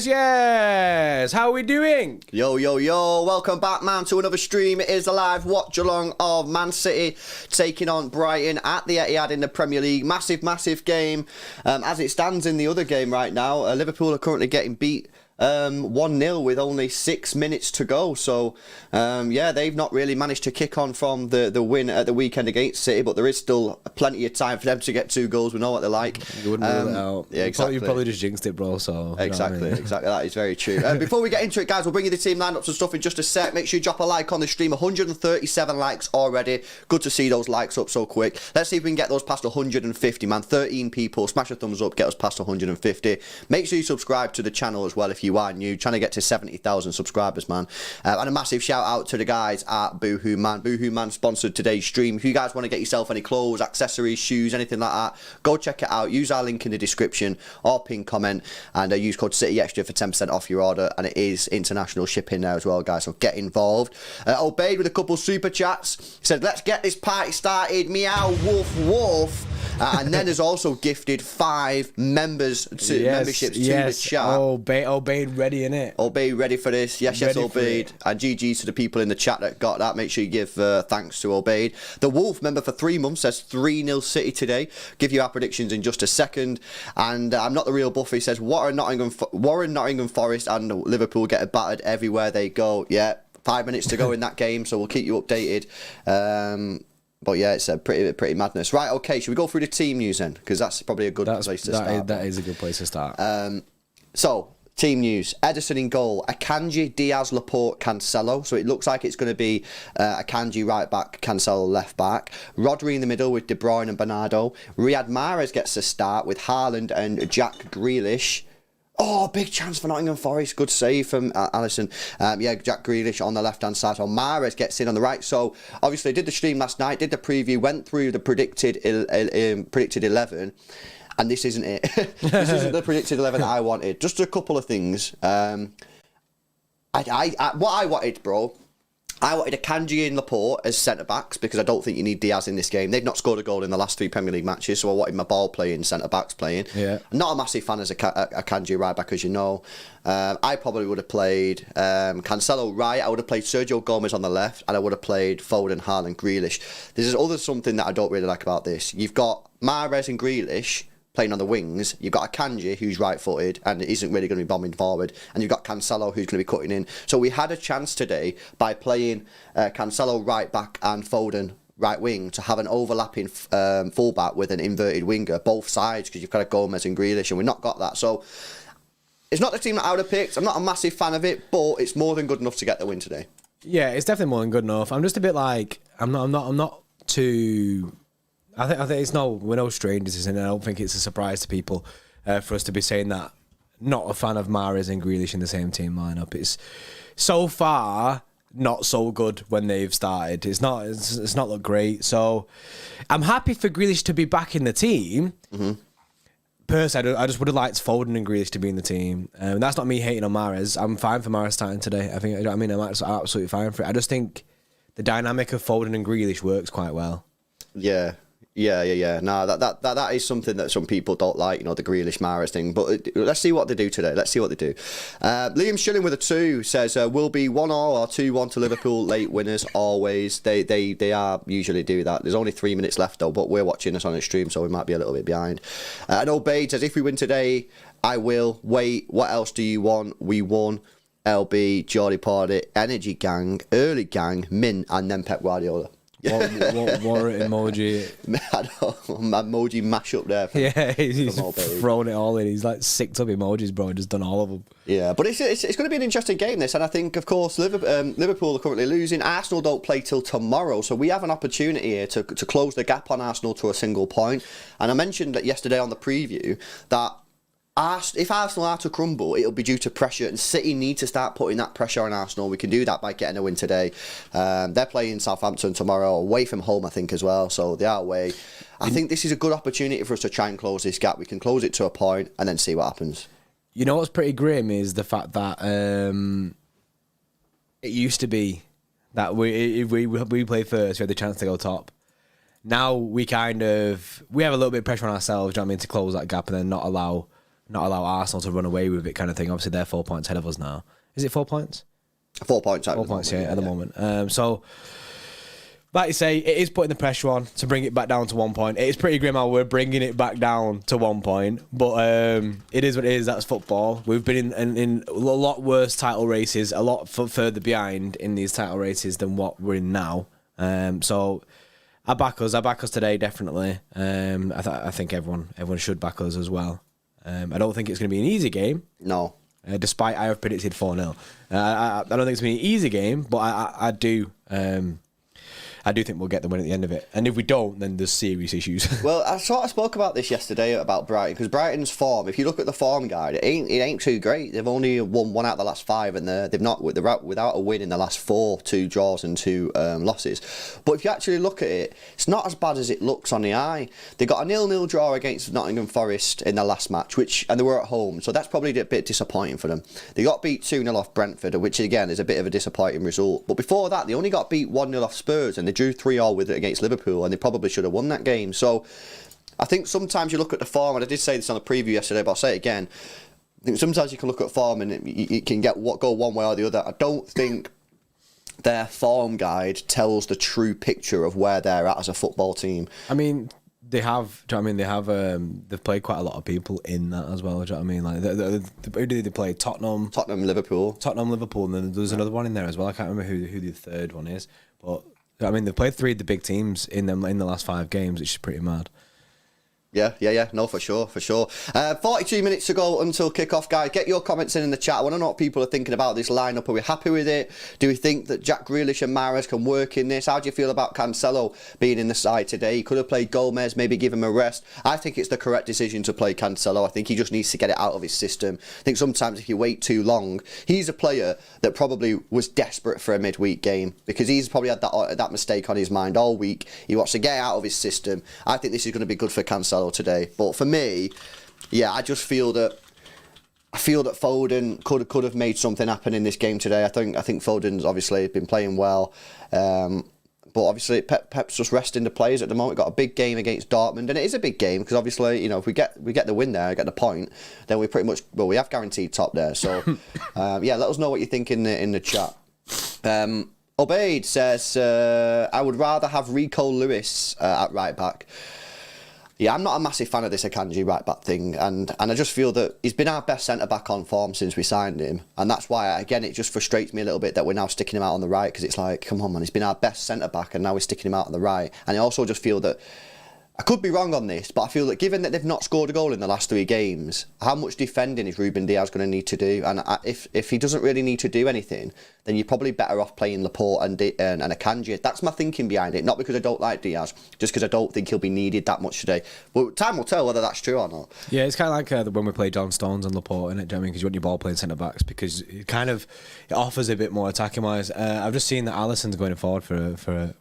Yes, how are we doing? Yo, welcome back, man, to another stream. It is a live watch-along of Man City taking on Brighton at the Etihad in the Premier League. Massive game. As it stands in the other game right now, Liverpool are currently getting beat 1-0 with only 6 minutes to go. So, yeah, they've not really managed to kick on from the win at the weekend against City, but there is still plenty of time for them to get 2 goals. We know what they're like. You wouldn't rule it out. Yeah, exactly. You probably just jinxed it, bro. So exactly. That is very true. Before we get into it, guys, we'll bring you the team lineups and stuff in just a sec. Make sure you drop a like on the stream. 137 likes already. Good to see those likes up so quick. Let's see if we can get those past 150, man. 13 people. Smash a thumbs up. Get us past 150. Make sure you subscribe to the channel as well if you are new. Trying to get to 70,000 subscribers, man. And a massive shout out to the guys at Boohoo Man. Boohoo Man sponsored today's stream. If you guys want to get yourself any clothes, accessories, shoes, anything like that, go check it out. Use our link in the description or pin comment and use code CityExtra for 10% off your order. And it is international shipping there as well, guys. So get involved. Obeyed with a couple super chats. He said, let's get this party started. Meow, woof, woof. And then has also gifted 5 memberships to the chat. Obeyed ready, innit? Obeyed ready for this. Yes, Obeyed. And GG's to the people in the chat that got that. Make sure you give thanks to Obeyed. The Wolf, member for 3 months, says 3-0 City today. Give you our predictions in just a second. And I'm not the real Buffy, says Warren, Nottingham Forest and Liverpool get battered everywhere they go. Yeah, 5 minutes to go in that game, so we'll keep you updated. But yeah, it's a pretty madness. Right, okay, should we go through the team news then? Because that's probably a good place to start. That is a good place to start. So, team news. Ederson in goal. Akanji, Diaz, Laporte, Cancelo. So it looks like it's going to be Akanji right back, Cancelo left back. Rodri in the middle with De Bruyne and Bernardo. Riyad Mahrez gets a start with Haaland and Jack Grealish. Oh, big chance for Nottingham Forest. Good save from Alisson. Yeah, Jack Grealish on the left-hand side. So Mahrez gets in on the right. So, obviously, did the stream last night, did the preview, went through the predicted 11. And this isn't it. This isn't the predicted 11 that I wanted. Just a couple of things. What I wanted, bro, I wanted Akanji and Laporte as centre-backs because I don't think you need Diaz in this game. They've not scored a goal in the last 3 Premier League matches, so I wanted my ball-playing centre-backs playing. Yeah. I'm not a massive fan as a Akanji right-back, as you know. I probably would have played Cancelo right. I would have played Sergio Gomez on the left, and I would have played Foden, Haaland, Grealish. There's something that I don't really like about this. You've got Mahrez and Grealish playing on the wings. You've got Akanji, who's right-footed and isn't really going to be bombing forward, and you've got Cancelo, who's going to be cutting in. So we had a chance today by playing Cancelo right-back and Foden right-wing to have an overlapping full-back with an inverted winger, both sides, because you've got Gomez and Grealish, and we've not got that. So it's not the team that I would have picked. I'm not a massive fan of it, but it's more than good enough to get the win today. Yeah, it's definitely more than good enough. I'm just a bit like, I'm not too... I think we're no strangers, and I don't think it's a surprise to people for us to be saying that. Not a fan of Mahrez and Grealish in the same team lineup. It's so far not so good when they've started. It's not looked great. So I'm happy for Grealish to be back in the team. Mm-hmm. Personally, I just would have liked Foden and Grealish to be in the team. That's not me hating on Mahrez. I'm fine for Mahrez starting today. I think, you know what I mean, I'm absolutely fine for it. I just think the dynamic of Foden and Grealish works quite well. Yeah. No, that is something that some people don't like, you know, the Grealish Mahrez thing. But let's see what they do today. Liam Schilling with a 2 says, will be 1-1 or 2-1 to Liverpool. Late winners always. They are usually do that. There's only 3 minutes left though, but we're watching this on a stream, so we might be a little bit behind. And Obeyed says, if we win today, I will. Wait, what else do you want? We won. LB, Jordy Party, Energy Gang, Early Gang, Mint, and then Pep Guardiola. What emoji? I don't know, emoji mashup there. Yeah, he's thrown it all in. He's like 6 up emojis, bro. Just done all of them. Yeah, but it's going to be an interesting game, this. And I think, of course, Liverpool are currently losing. Arsenal don't play till tomorrow. So we have an opportunity here to close the gap on Arsenal to a single point. And I mentioned that yesterday on the preview that if Arsenal are to crumble, it'll be due to pressure, and City need to start putting that pressure on Arsenal. We can do that by getting a win today. They're playing Southampton tomorrow, away from home, I think, as well, so they are away. I think this is a good opportunity for us to try and close this gap. We can close it to a point and then see what happens. You know what's pretty grim is the fact that it used to be that if we play first, we had the chance to go top. Now we have a little bit of pressure on ourselves, do you know what I mean, to close that gap and then not allow Arsenal to run away with it, kind of thing. Obviously, they're 4 points ahead of us now. Is it 4 points? 4 points. 4 points, at the moment. So, like you say, it is putting the pressure on to bring it back down to 1 point. It is pretty grim how we're bringing it back down to 1 point, but it is what it is. That's football. We've been in a lot worse title races, a lot further behind in these title races than what we're in now. So, I back us today, definitely. I think everyone should back us as well. I don't think it's going to be an easy game. No. Despite I have predicted 4-0. I don't think it's going to be an easy game, but I do think we'll get the win at the end of it. And if we don't, then there's serious issues. Well, I sort of spoke about this yesterday about Brighton, because Brighton's form, if you look at the form guide, it ain't too great. They've only won 1 out of the last 5, and they're without a win in the last 4, 2 draws and 2 losses. But if you actually look at it, it's not as bad as it looks on the eye. They got a 0-0 draw against Nottingham Forest in the last match, and they were at home, so that's probably a bit disappointing for them. They got beat 2-0 off Brentford, which again is a bit of a disappointing result. But before that, they only got beat 1-0 off Spurs, and they drew 3-3 with it against Liverpool, and they probably should have won that game. So I think sometimes you look at the form, and I did say this on the preview yesterday, but I'll say it again. I think sometimes you can look at form and it can go one way or the other. I don't think their form guide tells the true picture of where they're at as a football team. I mean, they've played quite a lot of people in that as well. Do you know what I mean? Like, who did they play? Tottenham, Liverpool, and then there's another one in there as well. I can't remember who the third one is, but I mean, they've played 3 of the big teams in the last 5 games, which is pretty mad. Yeah. No, for sure. 42 minutes to go until kickoff, guys. Get your comments in the chat. I want to know what people are thinking about this lineup. Are we happy with it? Do we think that Jack Grealish and Mahrez can work in this? How do you feel about Cancelo being in the side today? He could have played Gomez, maybe give him a rest. I think it's the correct decision to play Cancelo. I think he just needs to get it out of his system. I think sometimes if you wait too long, he's a player that probably was desperate for a midweek game, because he's probably had that mistake on his mind all week. He wants to get out of his system. I think this is going to be good for Cancelo today. But for me, I just feel that Foden could have made something happen in this game today. I think Foden's obviously been playing well, but obviously Pep's just resting the players at the moment. We've got a big game against Dortmund, and it is a big game because obviously, if we get the win there, get the point, then we pretty much we have guaranteed top there. So let us know what you think in the chat. Obeid says, I would rather have Rico Lewis at right back. Yeah, I'm not a massive fan of this Akanji right-back thing, and I just feel that he's been our best centre-back on form since we signed him, and that's why, again, it just frustrates me a little bit that we're now sticking him out on the right, because it's like, come on, man, he's been our best centre-back, and now we're sticking him out on the right. And I also just feel that, I could be wrong on this, but I feel that given that they've not scored a goal in the last 3 games, how much defending is Ruben Diaz going to need to do? And if he doesn't really need to do anything, then you're probably better off playing Laporte and Akanji. That's my thinking behind it. Not because I don't like Diaz, just because I don't think he'll be needed that much today. But time will tell whether that's true or not. Yeah, it's kind of like when we play John Stones and Laporte, innit? Do you know what I mean? Because you want your ball playing centre backs, because it offers a bit more attacking wise. I've just seen that Alisson's going forward for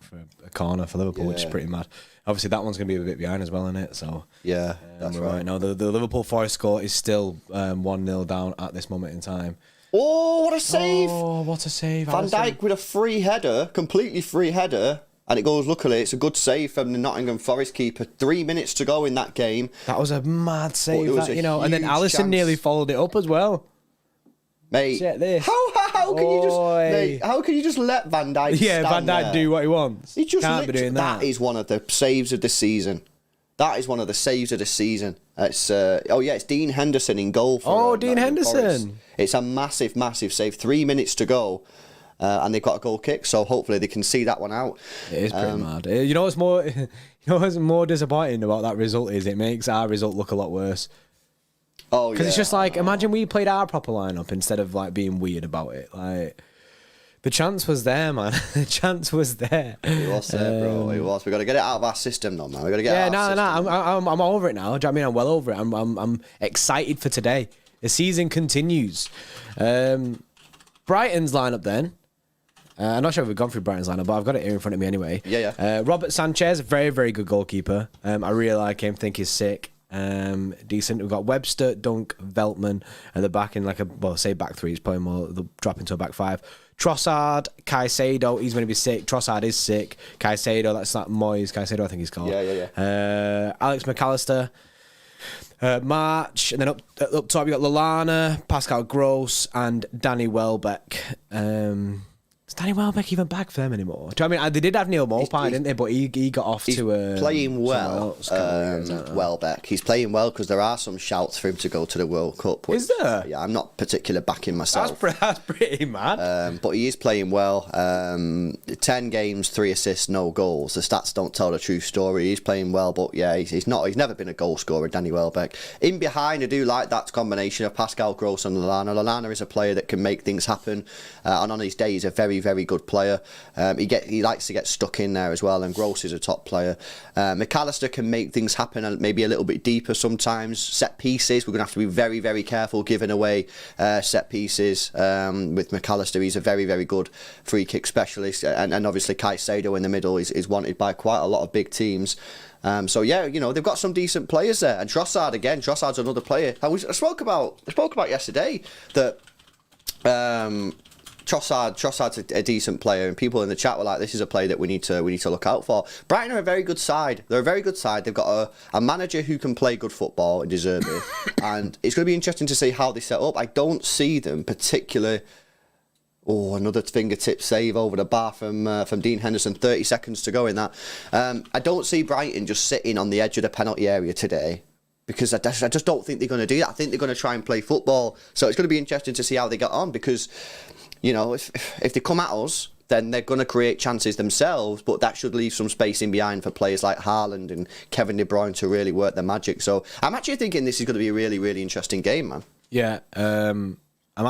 a corner for Liverpool, which is pretty mad. Obviously, that one's going to be a bit behind as well, isn't it? So yeah, that's right. No, the Liverpool Forest score is still 1-0 down at this moment in time. Oh, what a save! Oh, what a save! Van Dijk with a free header, completely free header, and it goes. Luckily, it's a good save from the Nottingham Forest keeper. 3 minutes to go in that game. That was a mad save, and then Alisson nearly followed it up as well. Mate, this. How can you just let Van Dijk? Yeah, Van Dijk do what he wants. He just can't be doing that. That is one of the saves of the season. It's Dean Henderson in goal for Dean Henderson. Forest. It's a massive, massive save. 3 minutes to go. and they've got a goal kick, so hopefully they can see that one out. It is pretty mad. You know what's more disappointing about that result is it makes our result look a lot worse. Oh, because it's just like, imagine we played our proper lineup instead of like being weird about it. Like, the chance was there, man. The chance was there. It was there, bro. It was. We got to get it out of our system, though, man. We got to get it out of our system. I'm over it now. Do you know what I mean? I'm well over it. I'm excited for today. The season continues. Brighton's lineup then. I'm not sure if we've gone through Brighton's lineup, but I've got it here in front of me anyway. Yeah. Robert Sanchez, very, very good goalkeeper. I really like him. Think he's sick. Decent. We've got Webster, Dunk, Veltman at the back in say back three. He's playing more. They'll drop into a back five. Trossard, Caicedo. He's going to be sick. Trossard is sick. Caicedo, that's not Moyes. Caicedo, I think he's called. Yeah. Alex McAllister. March, and then up top you got Lallana, Pascal Gross, and Danny Welbeck. Is Danny Welbeck even back for them anymore? Do you know what I mean? They did have Neil Maupay, didn't they? But he got off to playing well. Welbeck, he's playing well because there are some shouts for him to go to the World Cup. Is there? Yeah, I'm not particularly backing myself. That's pretty mad. But he is playing well. 10 games, 3 assists, no goals. The stats don't tell the true story. He's playing well, but yeah, he's not. He's never been a goal scorer, Danny Welbeck. In behind, I do like that combination of Pascal Gross and Lallana. Lallana is a player that can make things happen, and on his day, he's a very, very good player. He likes to get stuck in there as well, and Gross is a top player. McAllister can make things happen and maybe a little bit deeper sometimes. Set pieces, we're going to have to be very, very careful giving away set pieces with McAllister. He's a very, very good free kick specialist, and obviously Caicedo in the middle is wanted by quite a lot of big teams. So yeah, they've got some decent players there, and Trossard again. Trossard's another player. I spoke about yesterday that Trossard's a decent player, and people in the chat were like, "This is a player that we need to look out for." Brighton are a very good side. They're a very good side. They've got a manager who can play good football and deserve it, and it's going to be interesting to see how they set up. I don't see them particularly. Oh, another fingertip save over the bar from Dean Henderson. 30 seconds to go in that. I don't see Brighton just sitting on the edge of the penalty area today, because I just don't think they're going to do that. I think they're going to try and play football. So it's going to be interesting to see how they get on, because, if they come at us, then they're going to create chances themselves, but that should leave some space in behind for players like Haaland and Kevin De Bruyne to really work their magic. So I'm actually thinking this is going to be a really, really interesting game, man. Yeah, I'm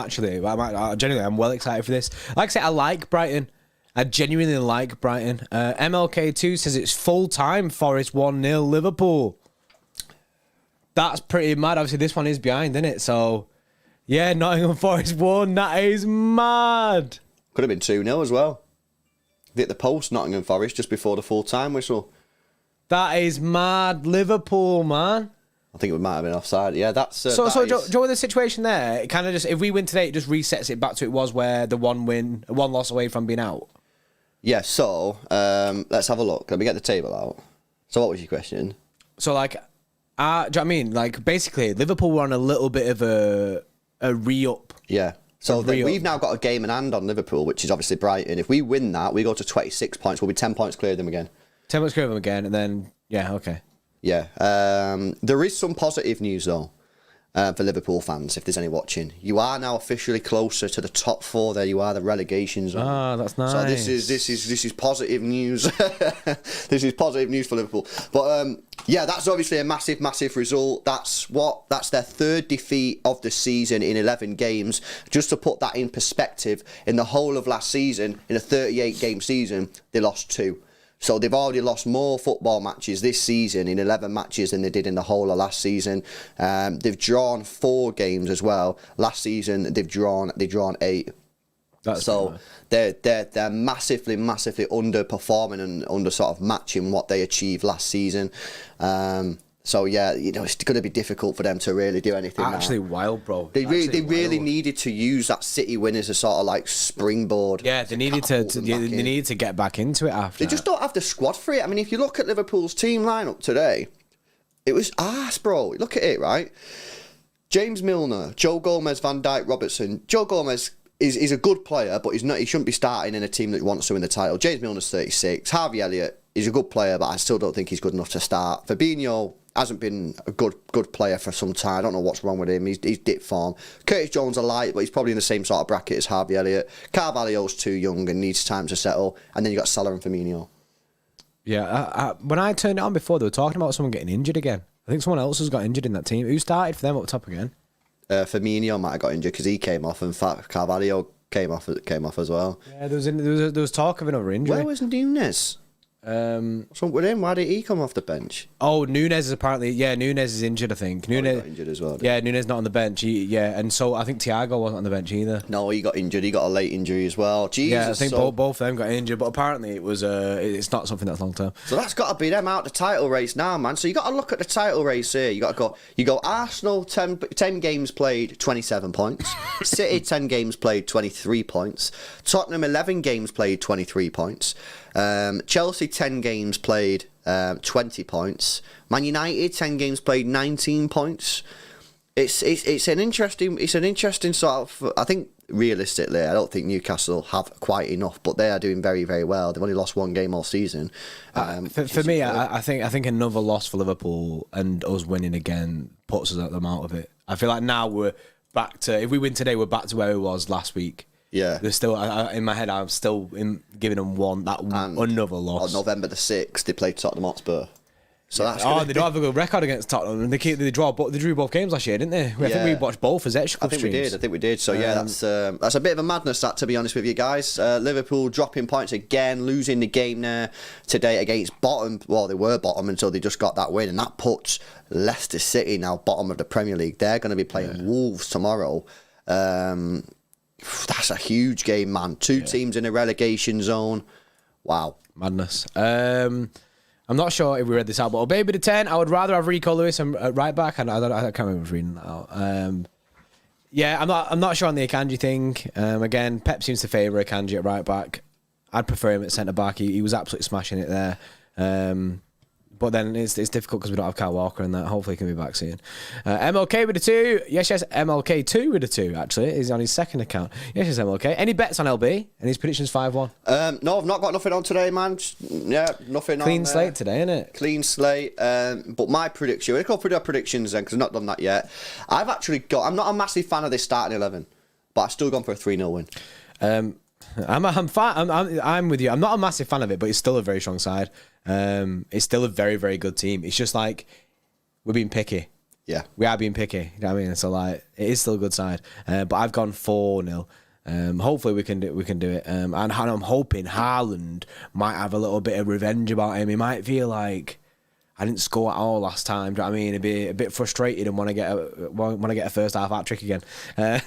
genuinely well excited for this. Like I say, I like Brighton. I genuinely like Brighton. MLK2 says it's full time. Forest 1-0 Liverpool. That's pretty mad. Obviously, this one is behind, isn't it? So, yeah, Nottingham Forest 1. That is mad. Could have been 2-0 as well. They hit the post, Nottingham Forest, just before the full time whistle. That is mad. Liverpool, man. I think it might have been offside. Yeah, that's... Do you know the situation there? It kind of just, if we win today, it just resets it back to it was where the one loss away from being out. Yeah, so, let's have a look. Let me get the table out. So what was your question? So, do you know what I mean? Like, basically, Liverpool were on a little bit of a re-up. Yeah. So we've now got a game in hand on Liverpool, which is obviously Brighton. If we win that, we go to 26 points. We'll be 10 points clear of them again. 10 points clear of them again, and then, yeah, okay. Yeah. There is some positive news, though, for Liverpool fans, if there's any watching. You are now officially closer to the top 4. There you are, the relegation zone. Ah, that's nice. So this is positive news. This is positive news for Liverpool. But yeah, that's obviously a massive, massive result. That's their 3rd defeat of the season in 11 games. Just to put that in perspective, in the whole of last season, in a 38-game season, they lost 2. So they've already lost more football matches this season in 11 matches than they did in the whole of last season. They've drawn 4 games as well. Last season they've drawn 8. So they're massively, massively underperforming and under sort of matching what they achieved last season. So yeah, it's going to be difficult for them to really do anything. Actually, wild, bro. They really needed to use that City win as a sort of like springboard. Yeah, they needed to get back into it after. They just don't have the squad for it. I mean, if you look at Liverpool's team lineup today, it was arse, bro. Look at it, right? James Milner, Joe Gomez, Van Dijk, Robertson. Joe Gomez is a good player, but he shouldn't be starting in a team that wants to win the title. James Milner's 36. Harvey Elliott is a good player, but I still don't think he's good enough to start. Fabinho, hasn't been a good player for some time. I don't know what's wrong with him. He's dipped form. Curtis Jones a light, but he's probably in the same sort of bracket as Harvey Elliott. Carvalho's too young and needs time to settle. And then you got Salah and Firmino. Yeah, when I turned it on before, they were talking about someone getting injured again. I think someone else has got injured in that team. Who started for them up top again? Firmino might have got injured because he came off, and Carvalho came off as well. Yeah, there was talk of another injury. Where was Nunes? What's wrong with him? Why did he come off the bench? Oh, Nunes is apparently Nunes is injured. I think Nunes got injured as well. Nunes not on the bench. And so I think Thiago wasn't on the bench either. No, he got injured. He got a late injury as well. Jesus, yeah, I think both of them got injured, but apparently it was it's not something that's long term. So that's got to be them out the title race now, man. So you got to look at the title race here. You go Arsenal 10 games played, 27 points. City 10 games played, 23 points. Tottenham 11 games played, 23 points. Chelsea 10 games played, 20 points. Man United 10 games played, 19 points. It's an interesting sort of. I think realistically, I don't think Newcastle have quite enough, but they are doing very, very well. They've only lost one game all season. For me, I think another loss for Liverpool and us winning again puts us at the amount of it. I feel like now we're back to. If we win today, we're back to where we was last week. Yeah, there's still in my head. I'm still giving them another loss. On November the 6th, they played Tottenham Hotspur. So that's they don't have a good record against Tottenham. They drew both games last year, didn't they? I think we watched both as Xtra Club streams. I think we did. So yeah, that's a bit of a madness, that, to be honest with you guys. Liverpool dropping points again, losing the game there today against bottom. Well, they were bottom until they just got that win, and that puts Leicester City now bottom of the Premier League. They're going to be playing Wolves tomorrow. That's a huge game, man. Two teams in a relegation zone. Wow. Madness. I'm not sure if we read this out, but Baby the 10, I would rather have Rico Lewis and right back. I can't remember reading that out. I'm not sure on the Akanji thing. Again, Pep seems to favour Akanji at right back. I'd prefer him at centre back. He was absolutely smashing it there. But then it's difficult because we don't have Kyle Walker and that. Hopefully he can be back soon. MLK with a 2. Yes, MLK2 with a 2, actually. He's on his second account. Yes, MLK. Any bets on LB? And his prediction's 5-1. No, I've not got nothing on today, man. Nothing on. Clean slate today, innit? Clean slate. But my prediction, we'll go through our predictions then, because I've not done that yet. I'm not a massive fan of this starting 11, but I've still gone for a 3-0 win. I'm with you. I'm not a massive fan of it, but it's still a very strong side. It's still a very, very good team. It's just like we're being picky. Yeah, we are being picky. You know what I mean? So like, it is still a good side. But I've gone 4-0. Hopefully we can do it. And I'm hoping Haaland might have a little bit of revenge about him. He might feel like I didn't score at all last time. Do you know what I mean? He'd be a bit frustrated and want to get a first half hat trick again.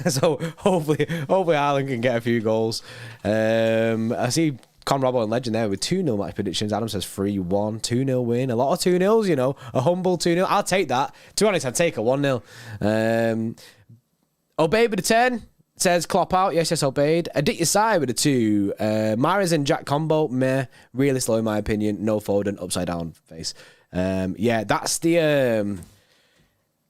So hopefully Haaland can get a few goals. I see Conrabo and Legend there with 2-0 match predictions. Adam says 3-1, 2-0 win. A lot of 2-0s, you know. A humble 2-0. I'll take that. To be honest, I'd take a 1-0. Obeyed with a 10. Says Klopp out. Yes, obeyed. Aditya with a 2. Mahrez and Jack combo. Meh. Really slow in my opinion. No Foden. Upside down face. That's the...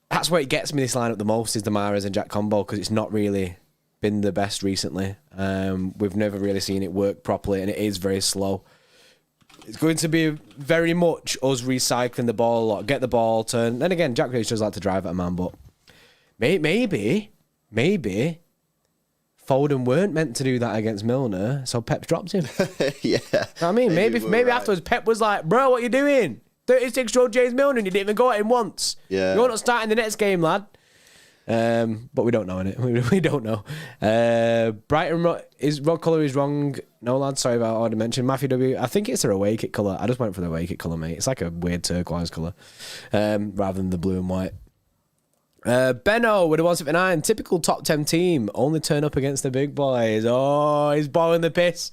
that's where it gets me this lineup the most is the Mahrez and Jack combo because it's not really been the best recently. We've never really seen it work properly and it is very slow. It's going to be very much us recycling the ball a lot, get the ball, turn. Then again, Jack Grealish does like to drive at a man, but maybe Foden weren't meant to do that against Milner, so Pep dropped him. Yeah. You know what I mean? Maybe afterwards Pep was like, bro, what are you doing? 36-year-old James Milner and you didn't even go at him once. Yeah. You're not starting the next game, lad. But we don't know, innit? We don't know. Brighton is Rod colour is wrong. No, lad, sorry about I already mentioned. Matthew W. I think it's their away kit colour. I just went for the away kit colour, mate. It's like a weird turquoise colour, rather than the blue and white. Benno with a 179. Typical top 10 team. Only turn up against the big boys. Oh, he's blowing the piss.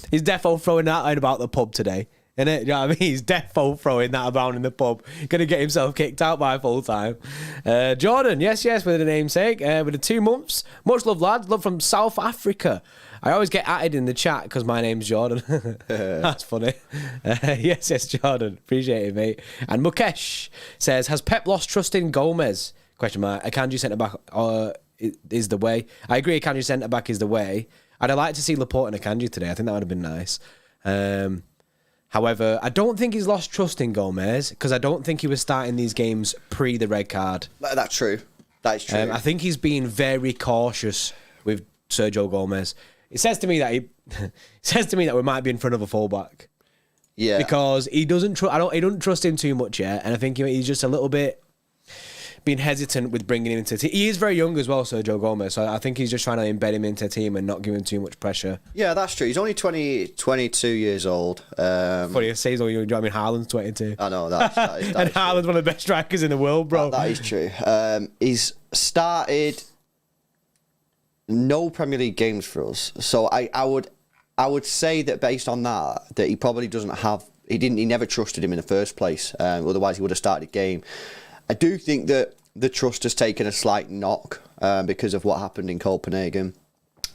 He's defo throwing that out about the pub today. Innit? You know what I mean? He's defo throwing that about in the pub. Gonna get himself kicked out by full time. Jordan, yes, with a namesake. With the 2 months. Much love, lads. Love from South Africa. I always get added in the chat because my name's Jordan. That's funny. Yes, Jordan. Appreciate it, mate. And Mukesh says, has Pep lost trust in Gomez? Question mark. Akanji centre-back is the way. I agree, Akanji centre-back is the way. I'd like to see Laporte and Akanji today. I think that would have been nice. However, I don't think he's lost trust in Gomez because I don't think he was starting these games pre the red card. That's true. That is true. I think he's being very cautious with Sergio Gomez. It says to me that we might be in front of a fullback. Yeah, because he doesn't. He don't trust him too much yet, and I think he's just a little bit being hesitant with bringing him into the team. He is very young as well, Sergio Gomez, so I think he's just trying to embed him into the team and not give him too much pressure. Yeah, that's true. He's only 22 years old. Funny to say he's only young. I mean, Haaland's 22. I know, that is and Haaland's one of the best strikers in the world, bro. That is true. He's started no Premier League games for us, so I would say that based on that he probably doesn't have. He never trusted him in the first place. Otherwise, he would have started the game. I do think that the trust has taken a slight knock because of what happened in Copenhagen.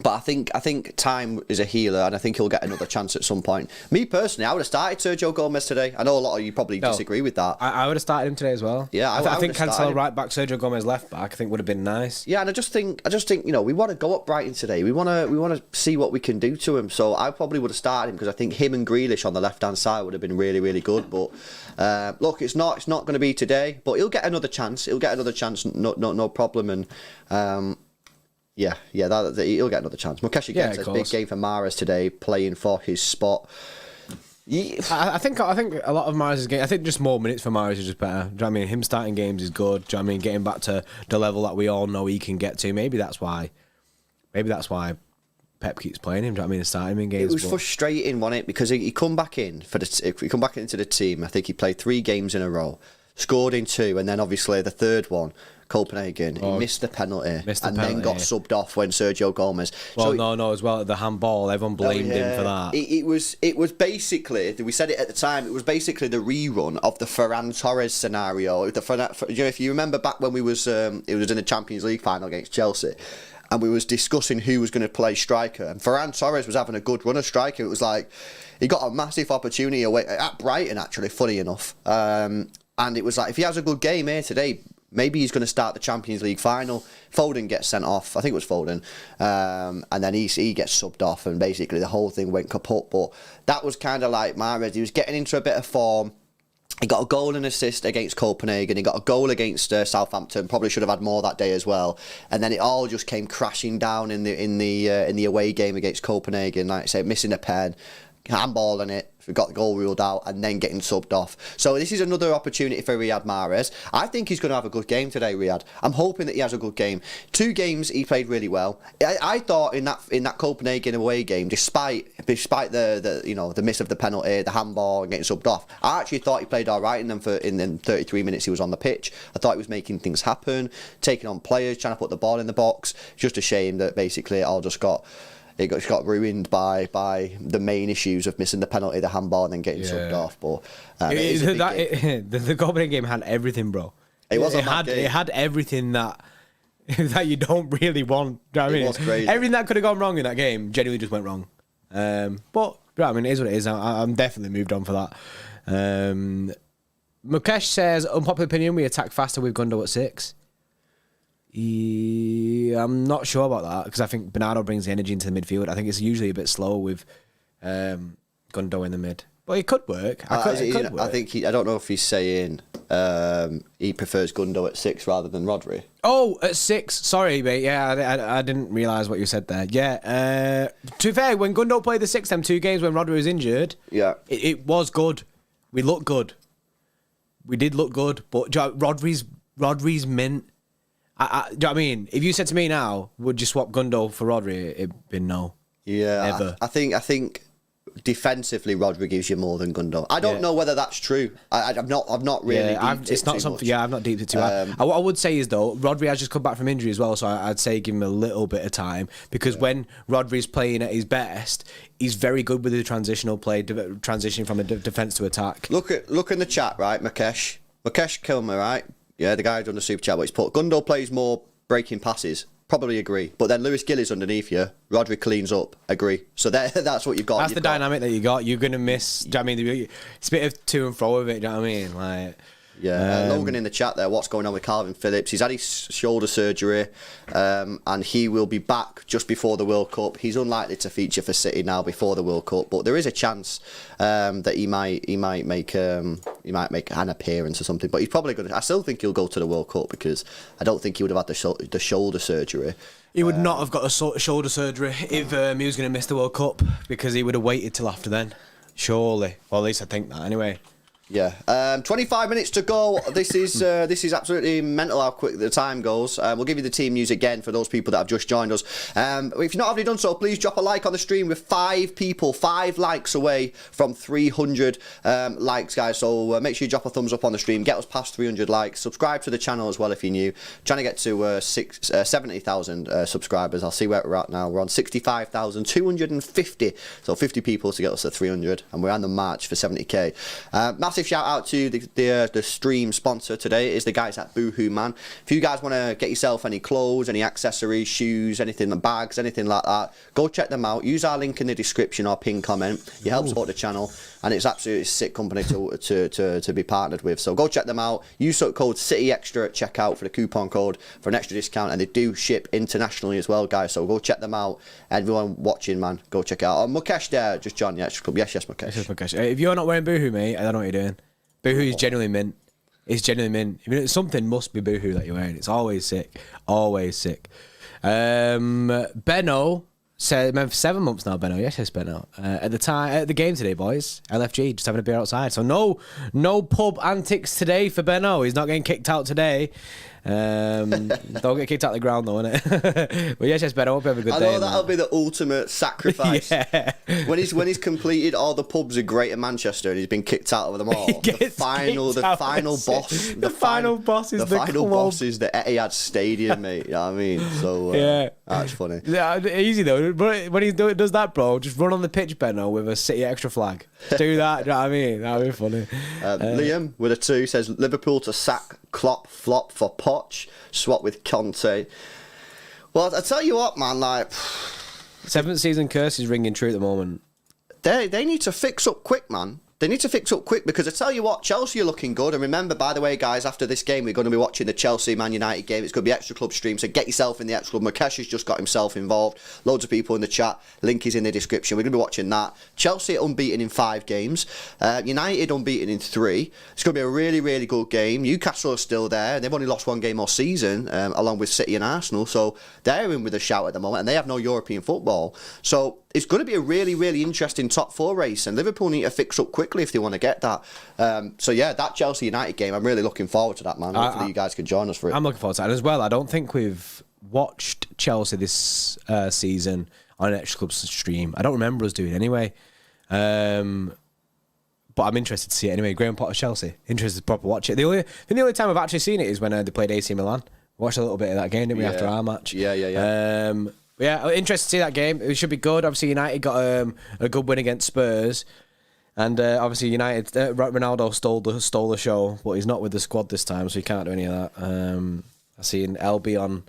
But I think time is a healer, and I think he'll get another chance at some point. Me personally, I would have started Sergio Gomez today. I know a lot of you probably disagree with that. I would have started him today as well. Yeah, I think Cancelo right back, Sergio Gomez left back. I think would have been nice. Yeah, and I just think we want to go up Brighton today. We want to see what we can do to him. So I probably would have started him because I think him and Grealish on the left hand side would have been really, really good. But look, it's not going to be today. But he'll get another chance. He'll get another chance. No problem. And. Yeah, he'll get another chance. Mukesh again says big game for Mahrez today, playing for his spot. Yeah. I think a lot of Mahrez's game. I think just more minutes for Mahrez is just better. Do you know what I mean? Him starting games is good. Do you know what I mean? Getting back to the level that we all know he can get to. Maybe that's why Pep keeps playing him. Do you know what I mean? Starting him in games. It was frustrating, wasn't it? Because he come back in into the team. I think he played 3 games in a row, scored in 2, and then obviously the third one. Copenhagen, he missed the penalty and then got subbed off when Sergio Gomez. Well, no, as well the handball. Everyone blamed him for that. It was basically, we said it at the time. It was basically the rerun of the Ferran Torres scenario. If you remember back when it was in the Champions League final against Chelsea, and we was discussing who was going to play striker, and Ferran Torres was having a good run of striker. It was like he got a massive opportunity away at Brighton. Actually, funny enough, and it was like if he has a good game here today. Maybe he's going to start the Champions League final. Foden gets sent off. I think it was Foden. And then he gets subbed off, and basically the whole thing went kaput. But that was kind of like Mahrez. He was getting into a bit of form. He got a goal and assist against Copenhagen. He got a goal against Southampton. Probably should have had more that day as well. And then it all just came crashing down in the away game against Copenhagen. Like I say, missing a pen, handballing it. We got the goal ruled out and then getting subbed off. So this is another opportunity for Riyad Mahrez. I think he's going to have a good game today, Riyad. I'm hoping that he has a good game. 2 games he played really well. I thought in that Copenhagen away game, despite the miss of the penalty, the handball and getting subbed off, I actually thought he played all right in them in 33 minutes he was on the pitch. I thought he was making things happen, taking on players, trying to put the ball in the box. Just a shame that basically it all just got ruined by the main issues of missing the penalty, the handball, and then getting subbed off. But the Copenhagen game had everything, bro. It had everything that you don't really want. Do you know what I mean? Was crazy. Everything that could have gone wrong in that game genuinely just went wrong. But you know what I mean, it is what it is. I'm definitely moved on for that. Mukesh says, unpopular opinion, we attack faster with Gundo at 6. I'm not sure about that because I think Bernardo brings the energy into the midfield. I think it's usually a bit slow with Gundo in the mid, but it could work. I think I don't know if he's saying he prefers Gundo at 6 rather than Rodri. Oh, at 6. Sorry, mate. Yeah, I didn't realise what you said there. Yeah. To be fair, when Gundo played the 6 them 2 games when Rodri was injured, it was good. We looked good. We did look good, but Rodri's mint. Do you know what I mean? If you said to me now, would you swap Gundo for Rodri? It'd been no. Yeah, ever. I think defensively Rodri gives you more than Gundo. I don't know whether that's true. I've not really. It's not something. Yeah, I've not deeped it too. What I would say is though, Rodri has just come back from injury as well, so I'd say give him a little bit of time because when Rodri's playing at his best, he's very good with the transitional play, transitioning from a defence to attack. Look in the chat, right, Mukesh Kilmer, right? Yeah, the guy who's on the super chat, but he's put Gundo plays more breaking passes. Probably agree. But then Lewis Gill is underneath you. Rodri cleans up. Agree. So that's what you've got. Dynamic that you got. You're going to miss. Do you know what I mean? It's a bit of to and fro with it. Do you know what I mean? Like, Yeah, Logan in the chat there. What's going on with Calvin Phillips? He's had his shoulder surgery, and he will be back just before the World Cup. He's unlikely to feature for City now before the World Cup, but there is a chance that he might make an appearance or something. But he's probably going to. I still think he'll go to the World Cup because I don't think he would have had the shoulder surgery. He would not have got a shoulder surgery if he was going to miss the World Cup because he would have waited till after then. Surely, well, at least I think that anyway. Yeah, 25 minutes to go. This is absolutely mental how quick the time goes. We'll give you the team news again for those people that have just joined us. If you've not already done so, please drop a like on the stream. With 5 likes away from 300 likes, guys. So make sure you drop a thumbs up on the stream. Get us past 300 likes. Subscribe to the channel as well if you're new. Trying to get to 70,000 subscribers. I'll see where we're at now. We're on 65,250. So 50 people to get us to 300, and we're on the march for 70k. Massive shout out to the stream sponsor today. It is the guys at Boohoo Man. If you guys want to get yourself any clothes, any accessories, shoes, anything, bags, anything like that, go check them out. Use our link in the description or pin comment. You help support the channel, and it's absolutely sick company to be partnered with. So go check them out. Use code CityXtra at checkout for the coupon code for an extra discount, and they do ship internationally as well, guys. So go check them out. Everyone watching, man, go check it out. Oh, Mukesh there just joined the Xtra Club. Yes, Mukesh. Yes, Mukesh. If you're not wearing Boohoo, mate, I don't know what you're doing. Boohoo is genuinely mint. It's genuinely mint. I mean, something must be Boohoo that you're wearing. It's always sick. Always sick. Benno said, man, for 7 months now, Benno. Yes, Benno. At the game today, boys. LFG, just having a beer outside. So no pub antics today for Benno. He's not getting kicked out today. Don't get kicked out the ground though, innit? But yes, Benno, I hope you have a good day. I know that'll be the ultimate sacrifice. Yeah. When he's completed all the pubs are great in Manchester and he's been kicked out of them all. The final boss is the Etihad Stadium, mate. You know what I mean? So yeah, that's funny. Yeah, easy though. But when he does that, bro, just run on the pitch, Benno, with a City Extra flag. Do that. You know what I mean? That'd be funny. Liam with a 2 says Liverpool to sack Klopp, flop for Poch, swap with Conte. Well, I tell you what, man, like 7th season curse is ringing true at the moment. They need to fix up quick, man. They need to fix up quick because I tell you what, Chelsea are looking good. And remember, by the way, guys, after this game, we're going to be watching the Chelsea-Man United game. It's going to be Xtra Club stream, so get yourself in the Xtra Club. Mukesh has just got himself involved. Loads of people in the chat. Link is in the description. We're going to be watching that. Chelsea unbeaten in 5 games. United unbeaten in 3. It's going to be a really, really good game. Newcastle are still there. They've only lost 1 game all season, along with City and Arsenal. So they're in with a shout at the moment, and they have no European football. So it's going to be a really, really interesting top 4 race, and Liverpool need to fix up quickly if they want to get that. So yeah, that Chelsea United game, I'm really looking forward to that, man. Hopefully you guys can join us for it. I'm looking forward to that as well. I don't think we've watched Chelsea this season on an Xtra Club stream. I don't remember us doing anyway. But I'm interested to see it anyway. Graham Potter Chelsea. Interested to proper watch it. The only time I've actually seen it is when they played AC Milan. We watched a little bit of that game, didn't we, after our match? Yeah. Yeah, interested to see that game. It should be good. Obviously, United got a good win against Spurs. And obviously, United, Ronaldo stole the show, but he's not with the squad this time, so he can't do any of that. I seen LB on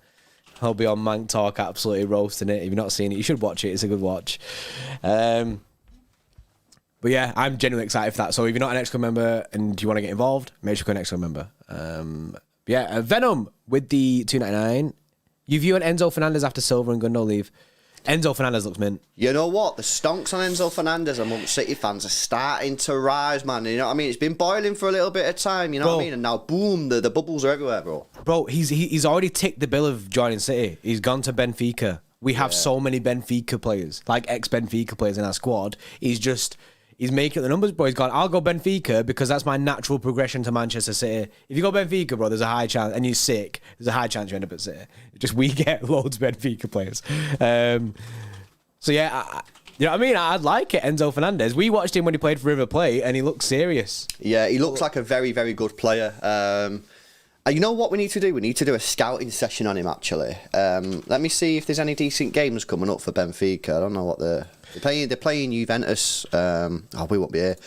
Mank Talk absolutely roasting it. If you've not seen it, you should watch it. It's a good watch. But yeah, I'm genuinely excited for that. So if you're not an Xtra Club member and you want to get involved, make sure you're an Xtra Club member. Venom with the $2.99. You view an Enzo Fernandez after Silva and Gundo leave. Enzo Fernandez looks mint. You know what? The stonks on Enzo Fernandez amongst City fans are starting to rise, man. You know what I mean? It's been boiling for a little bit of time, you know what I mean? And now, boom, the bubbles are everywhere, bro. Bro, he's already ticked the bill of joining City. He's gone to Benfica. We have so many Benfica players, like ex-Benfica players in our squad. He's making the numbers, bro. He's gone, I'll go Benfica because that's my natural progression to Manchester City. If you go Benfica, bro, there's a high chance, and you're sick, there's a high chance you end up at City. Just we get loads of Benfica players. So yeah, you know what I mean? I'd like it, Enzo Fernandez. We watched him when he played for River Plate, and he looked serious. Yeah, he looks like a very, very good player. You know what we need to do? We need to do a scouting session on him, actually. Let me see if there's any decent games coming up for Benfica. I don't know what they're playing Juventus. We won't be here.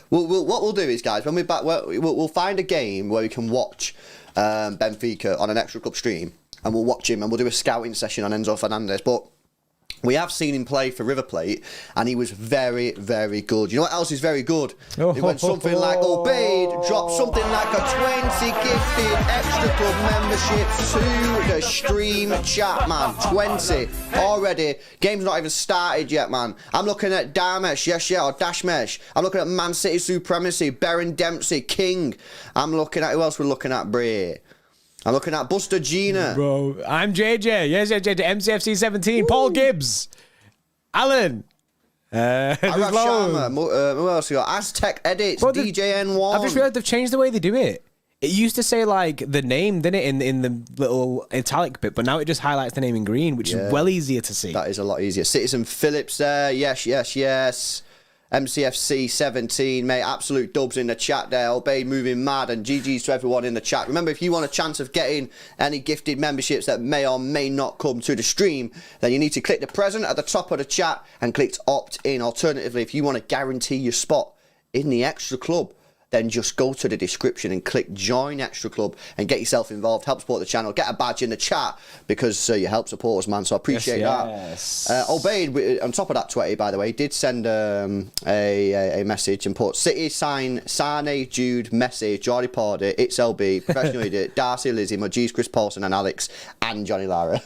What we'll do is, guys, when we're back, we'll find a game where we can watch Benfica on an Xtra Club stream, and we'll watch him, and we'll do a scouting session on Enzo Fernandez. But We have seen him play for River Plate, and he was very, very good. You know what else is very good? He went something like Obeyed, dropped something like a 20 gifted Xtra Club memberships to the stream chat, man. 20 already. Game's not even started yet, man. I'm looking at Darmesh, or Dashmesh. I'm looking at Man City Supremacy, Baron Dempsey, King. I'm looking at, who else we're looking at, Bray? I'm looking at Buster Gina. Bro, I'm JJ. Yes, JJ. MCFC 17. Woo. Paul Gibbs. Alan. Araf Sharma. Who else you got? Aztec Edits. DJN1. I've just realised they've changed the way they do it. It used to say like the name, didn't it, in the little italic bit, but now it just highlights the name in green, which is well easier to see. That is a lot easier. Citizen Phillips there. Yes. MCFC 17, mate, absolute dubs in the chat there. Obey moving mad, and GG's to everyone in the chat. Remember, if you want a chance of getting any gifted memberships that may or may not come to the stream, then you need to click the present at the top of the chat and click opt in. Alternatively, if you want to guarantee your spot in the Xtra Club, then just go to the description and click join Xtra Club and get yourself involved, help support the channel, get a badge in the chat because you help support us, man, so I appreciate that. Obeyed, on top of that 20, by the way, did send a message and put City sign Sane, Jude, Messi, Jordi Porter, It's LB, Professional Idiot, Darcy, Lizzie, Majis, Chris Paulson and Alex and Johnny Lara.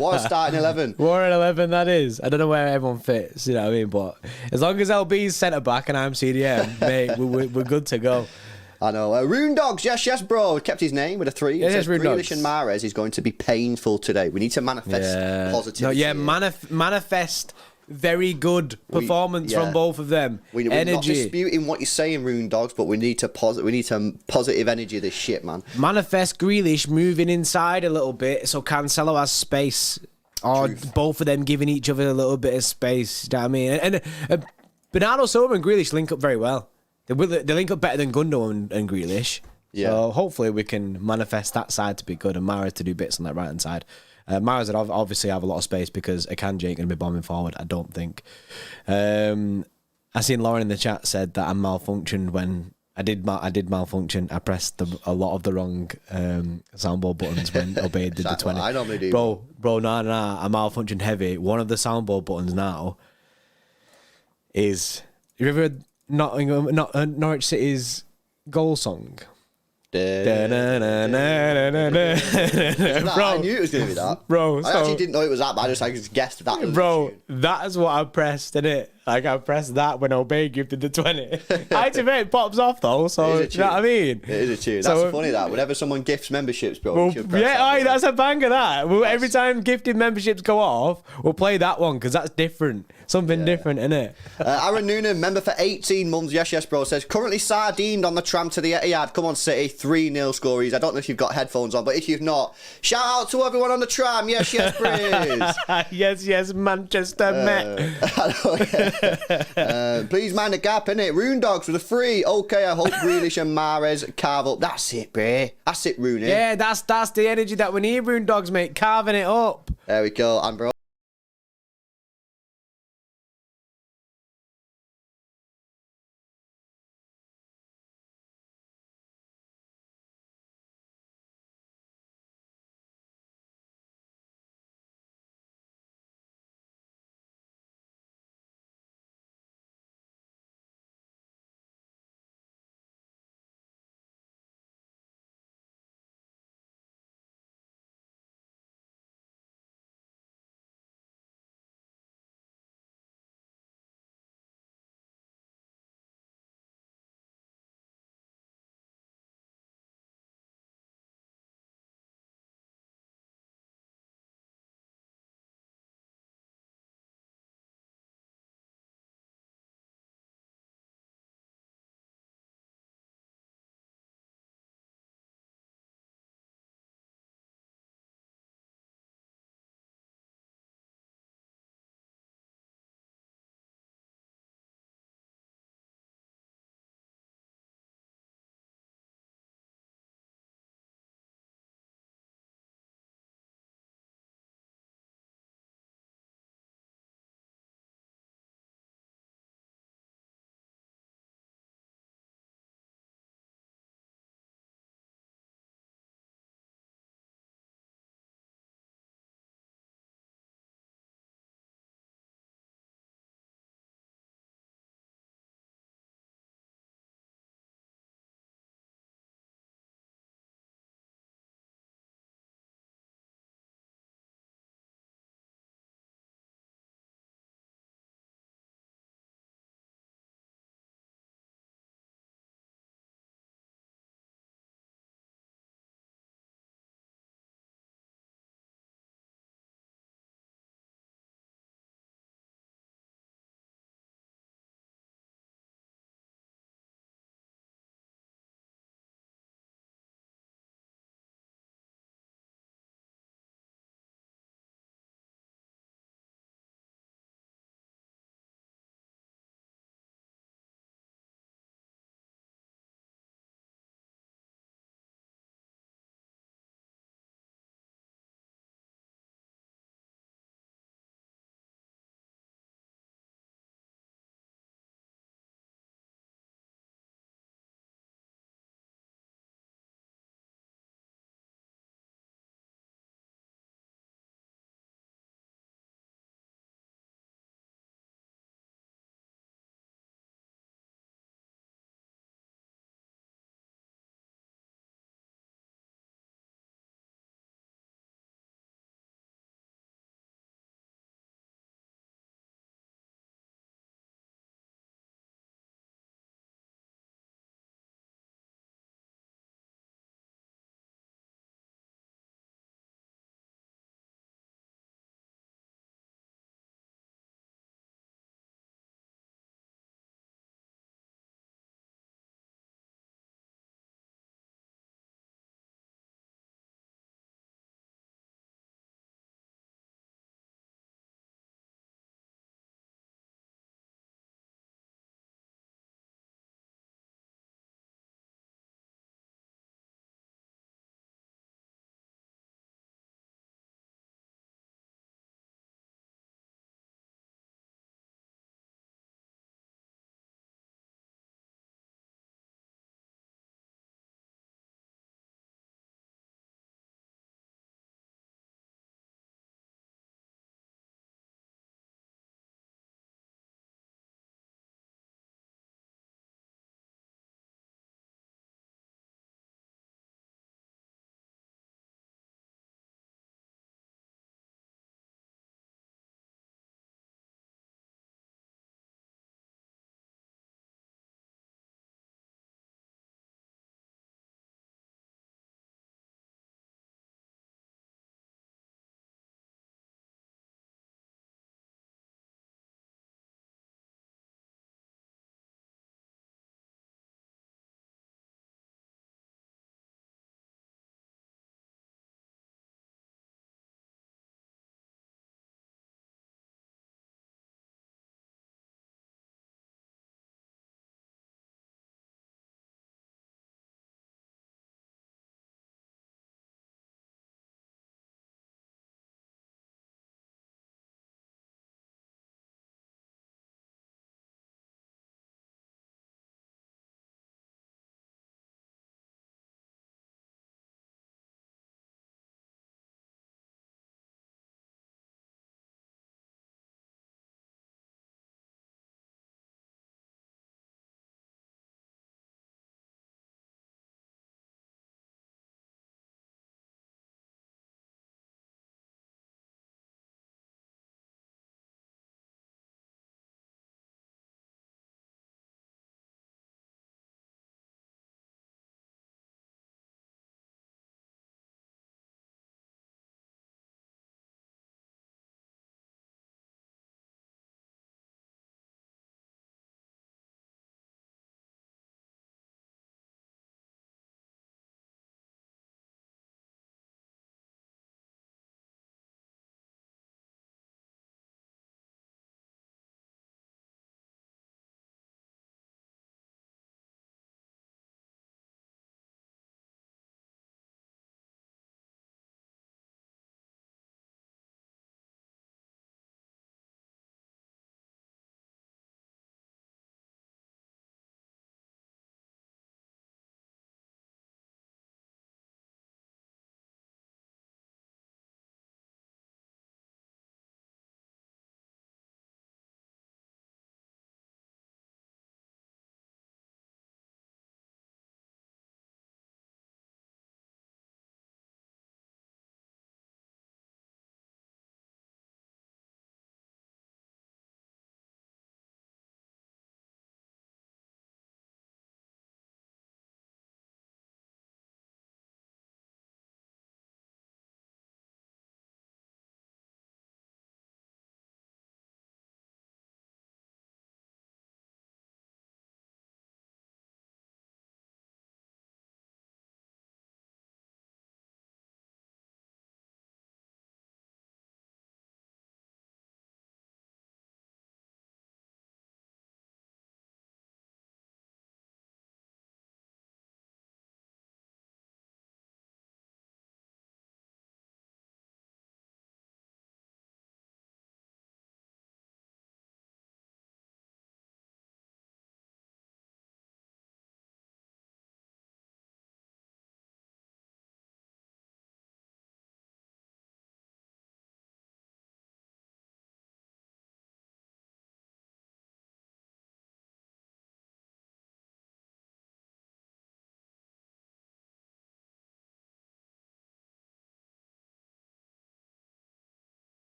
What a starting 11. What an 11 that is. I don't know where everyone fits, you know what I mean, but as long as LB's centre back and I'm CDM, mate, we're good to go. I know. Rune Dogs, yes, bro. Kept his name with a 3. It says Grealish and Mahrez is going to be painful today. We need to manifest positivity. Manifest very good performance from both of them. We're not disputing what you're saying, Rune Dogs, but we need to positive energy this shit, man. Manifest Grealish moving inside a little bit so Cancelo has space. Or both of them giving each other a little bit of space. You know what I mean? And Bernardo Silva and Grealish link up very well. They link up better than Gundo and Grealish. Yeah. So hopefully we can manifest that side to be good and Mahrez to do bits on that right hand side. Mahrez would obviously have a lot of space because Akanji ain't going to be bombing forward, I don't think. I seen Lauren in the chat said that I malfunctioned when I did malfunction. I pressed a lot of the wrong soundboard buttons when Obeyed did the 20. I normally do. Bro, nah. I malfunctioned heavy. One of the soundboard buttons now is... You ever heard Norwich City's goal song? Bro, I knew it was going to be that. Bro, I actually didn't know it was that, but I just guessed that. Bro, that is what I pressed, innit? Like, I pressed that when Obey gifted the 20. It pops off, though, so, you know what I mean? It is a tune. That's funny, that. Whenever someone gifts memberships, bro, that's a banger, that. Every time gifted memberships go off, we'll play that one, because that's different. Something different, innit? Aaron Noonan, member for 18 months, yes, bro, says, currently sardined on the tram to the Etihad. Come on, City, 3-0 scories. I don't know if you've got headphones on, but if you've not, shout out to everyone on the tram. Yes, Briz. yes, Manchester Met. Please mind the gap, innit? Rune Dogs with a 3. Okay, I hope Grealish and Mahrez carve up. That's it, Bray. That's it, Rooney. Yeah, that's the energy that we need, Rune Dogs, mate. Carving it up. There we go. And bro.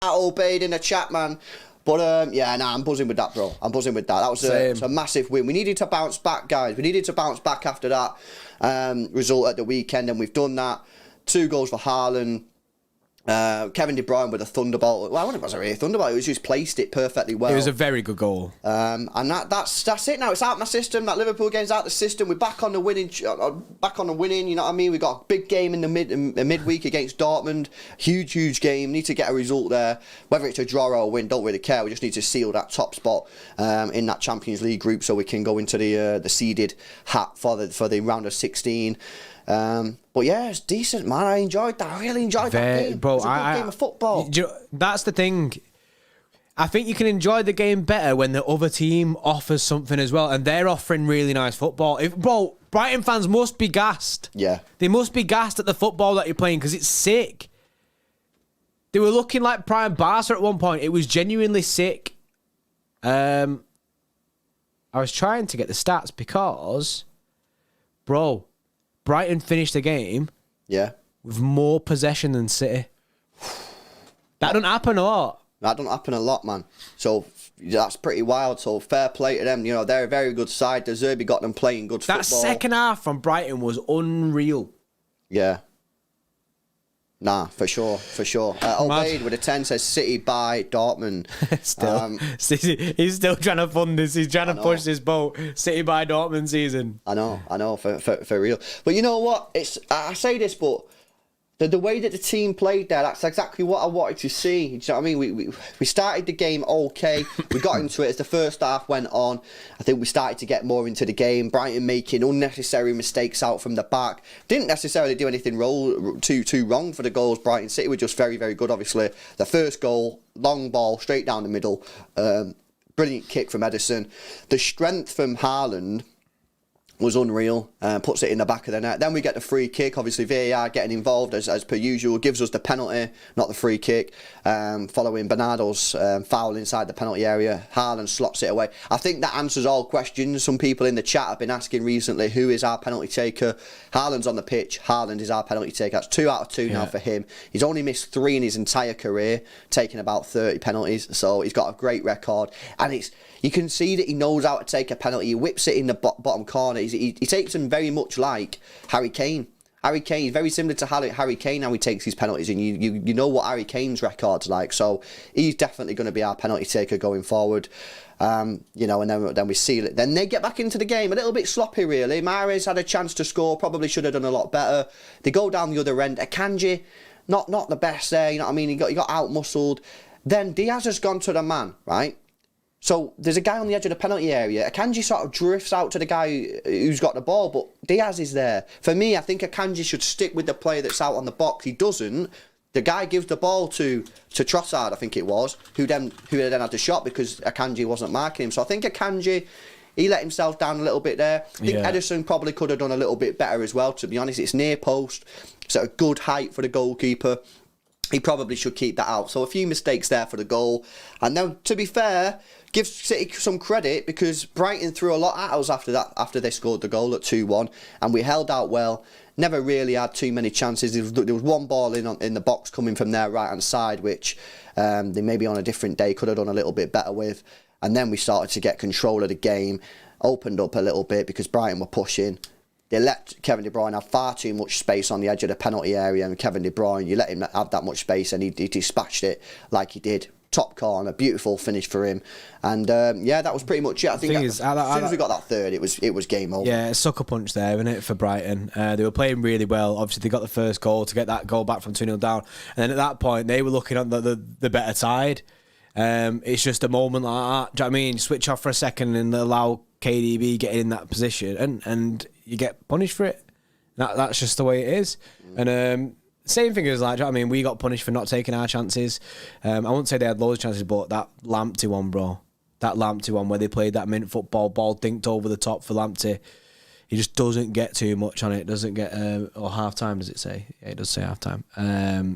obeyed in the chat, man. But I'm buzzing with that, bro. I'm buzzing with that. That was a massive win. We needed to bounce back, guys. We needed to bounce back after that result at the weekend, and we've done that. 2 goals for Haaland. Kevin De Bruyne with a thunderbolt. Well, it wasn't really a thunderbolt. It was just placed it perfectly well. It was a very good goal. And that's it now. It's out of my system. That Liverpool game's out of the system. We're back on the winning. You know what I mean? We got a big game in the midweek against Dortmund. Huge game. Need to get a result there. Whether it's a draw or a win, don't really care. We just need to seal that top spot in that Champions League group so we can go into the seeded hat for the round of 16. But yeah, it's decent, man. I enjoyed that. I really enjoyed that game. Bro, it was a good game of football. That's the thing. I think you can enjoy the game better when the other team offers something as well, and they're offering really nice football. Brighton fans must be gassed. Yeah. They must be gassed at the football that you're playing because it's sick. They were looking like prime Barca at one point. It was genuinely sick. I was trying to get the stats because, bro, Brighton finished the game with more possession than City. That don't happen a lot. That don't happen a lot, man. So that's pretty wild. So fair play to them. You know, they're a very good side. De Zerbi got them playing good football. That second half from Brighton was unreal. Yeah. Nah, for sure. Obeyed with a 10 says City by Dortmund. He's still trying to fund this. He's trying to push this boat. City by Dortmund season. I know, for real. But you know what? I say this, but the way that the team played there, that's exactly what I wanted to see. Do you know what I mean? We started the game okay. We got into it as the first half went on. I think we started to get more into the game. Brighton making unnecessary mistakes out from the back. Didn't necessarily do anything too wrong for the goals. Brighton City were just very, very good, obviously. The first goal, long ball, straight down the middle. Brilliant kick from Ederson. The strength from Haaland was unreal. Puts it in the back of the net. Then we get the free kick. Obviously VAR getting involved as per usual. Gives us the penalty, not the free kick. Following Bernardo's foul inside the penalty area. Haaland slots it away. I think that answers all questions. Some people in the chat have been asking recently, who is our penalty taker? Haaland's on the pitch. Haaland is our penalty taker. That's 2 out of 2 now for him. He's only missed 3 in his entire career, taking about 30 penalties. So he's got a great record. And you can see that he knows how to take a penalty. He whips it in the bottom corner. He takes them very much like Harry Kane. Harry Kane is very similar to Harry Kane how he takes his penalties, and you know what Harry Kane's record's like. So he's definitely going to be our penalty taker going forward. And then we seal it. Then they get back into the game a little bit sloppy, really. Mahrez had a chance to score, probably should have done a lot better. They go down the other end. Akanji, not the best there. You know what I mean? He got out muscled. Then Diaz has gone to the man, right? So there's a guy on the edge of the penalty area. Akanji sort of drifts out to the guy who's got the ball, but Diaz is there. For me, I think Akanji should stick with the player that's out on the box. He doesn't. The guy gives the ball to Trossard, I think it was, who then had the shot because Akanji wasn't marking him. So I think Akanji, he let himself down a little bit there. I think Ederson probably could have done a little bit better as well, to be honest. It's near post, so a good height for the goalkeeper. He probably should keep that out. So a few mistakes there for the goal. And then, to be fair, give City some credit because Brighton threw a lot at us after they scored the goal at 2-1, and we held out well. Never really had too many chances. There was one ball in the box coming from their right-hand side, which they maybe on a different day could have done a little bit better with. And then we started to get control of the game, opened up a little bit because Brighton were pushing. They let Kevin De Bruyne have far too much space on the edge of the penalty area, and Kevin De Bruyne, you let him have that much space, and he dispatched it like he did. Top corner, beautiful finish for him, and that was pretty much it. I think as soon as we got that third, it was game over. Yeah, sucker punch there, isn't it, for Brighton? They were playing really well. Obviously, they got the first goal to get that goal back from 2-0 down, and then at that point, they were looking at the better side. It's just a moment like that. Do you know what I mean? Switch off for a second and allow KDB getting in that position, and you get punished for it. That's just the way it is. And same thing as like, do you know what I mean? We got punished for not taking our chances. I wouldn't say they had loads of chances, but that Lamptey one, bro. That Lamptey one where they played that mint football, ball dinked over the top for Lamptey. He just doesn't get too much on it. Doesn't get or half time, does it say? Yeah, it does say half time.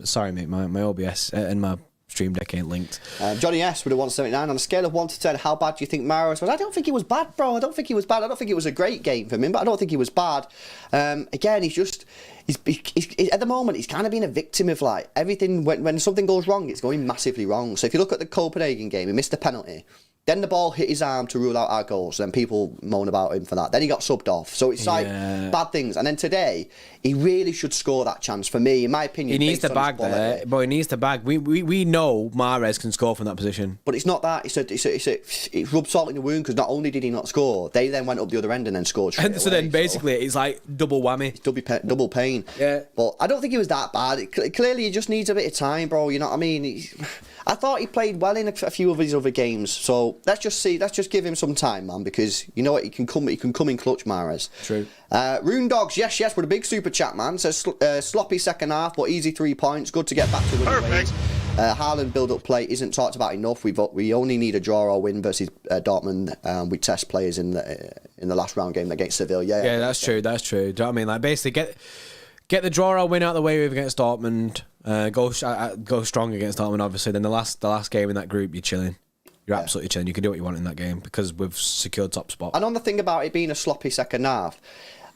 Sorry, mate. My OBS and my Stream Deck ain't linked. Johnny S with a 179. On a scale of 1 to 10, how bad do you think Mahrez was? I don't think he was bad, bro. I don't think he was bad. I don't think it was a great game for him, but I don't think he was bad. Again, he's at the moment, he's kind of been a victim of like everything. When something goes wrong, it's going massively wrong. So if you look at the Copenhagen game, he missed the penalty. Then the ball hit his arm to rule out our goals. Then people moan about him for that. Then he got subbed off. So it's like bad things. And then today, he really should score that chance for me, in my opinion. He needs to bag there, but he needs to bag. We know Mahrez can score from that position. But it's not that. It's rubbed salt in the wound, because not only did he not score, they then went up the other end and then scored straight away. So then basically it's like double whammy. It's double pain. Yeah. But I don't think he was that bad. Clearly, he just needs a bit of time, bro. You know what I mean? I thought he played well in a few of his other games. So let's just give him some time, man, because you know what, he can come in clutch, Mahrez. True. Rune Dogs, yes, with a big super chat, man. Says sloppy second half, but easy 3 points. Good to get back to winning ways. Haaland build-up play isn't talked about enough. We only need a draw or win versus Dortmund. We test players in the last round game against Seville. Yeah, that's true. That's true. Do you know what I mean? Like basically get the draw or win out of the way against Dortmund. Go strong against Dortmund, obviously. Then the last game in that group, you're chilling. You're absolutely chilling. You can do what you want in that game because we've secured top spot. And on the thing about it being a sloppy second half,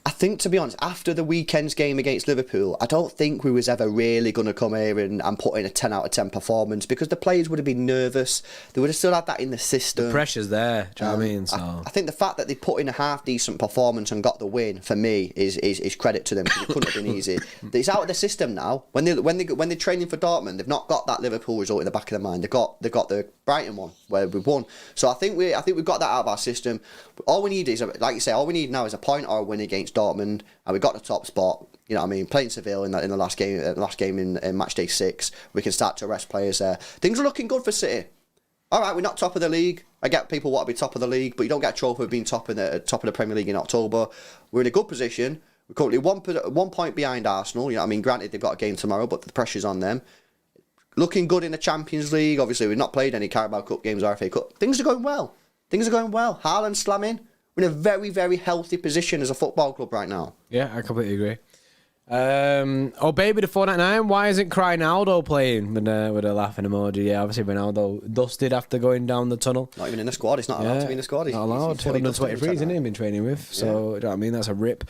I think, to be honest, after the weekend's game against Liverpool, I don't think we was ever really going to come here and put in a 10 out of 10 performance, because the players would have been nervous. They would have still had that in the system. The pressure's there. Do you know what I mean? So I think the fact that they put in a half decent performance and got the win, for me, is credit to them, because it couldn't have been easy. It's out of the system now. When they're training for Dortmund, they've not got that Liverpool result in the back of their mind. They've got the Brighton one where we've won. So I think we've got that out of our system. All we need is, like you say, all we need now is a point or a win against Dortmund, and we got the top spot. You know what I mean? Playing Seville in the last game in match day 6, we can start to rest players there. Things are looking good for City. All right, we're not top of the league. I get people want to be top of the league, but you don't get a trophy for being top of the Premier League in October. We're in a good position. We're currently one point behind Arsenal. You know what I mean? Granted, they've got a game tomorrow, but the pressure's on them. Looking good in the Champions League. Obviously, we've not played any Carabao Cup games or FA Cup. Things are going well. Haaland slamming. We're in a very, very healthy position as a football club right now. Yeah, I completely agree. Baby the 499, why isn't Ronaldo playing with a laughing emoji? Yeah, obviously Ronaldo dusted after going down the tunnel. Not even in the squad. He's not allowed to be in the squad. Not allowed. 223, isn't he? Been training with. So, you know what I mean? That's a rip.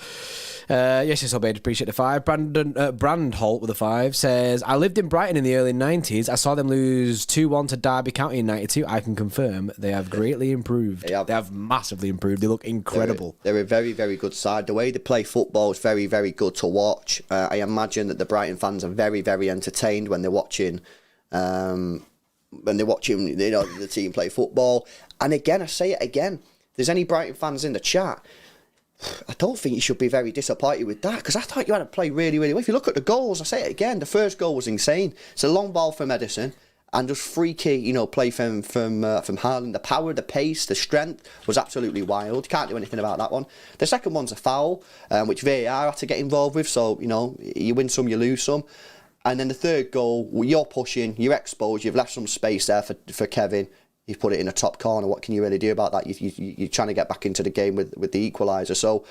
Yes, Obeyed. Appreciate the 5. Brandholt with a 5 says, I lived in Brighton in the early 90s. I saw them lose 2-1 to Derby County in 92. I can confirm they have greatly improved. They have massively improved. They look incredible. They're a very, very good side. The way they play football is very, very good to watch. I imagine that the Brighton fans are very, very entertained when they're watching. The team play football. And again, I say it again. If there's any Brighton fans in the chat, I don't think you should be very disappointed with that, because I thought you had to play really, really well. If you look at the goals, I say it again, the first goal was insane. It's a long ball from Edison, and just freaky, play from Haaland. The power, the pace, the strength was absolutely wild. Can't do anything about that one. The second one's a foul, which VAR had to get involved with. So you win some, you lose some. And then the third goal, you're pushing, you're exposed, you've left some space there for Kevin. You've put it in a top corner. What can you really do about that? You're trying to get back into the game with the equaliser. So,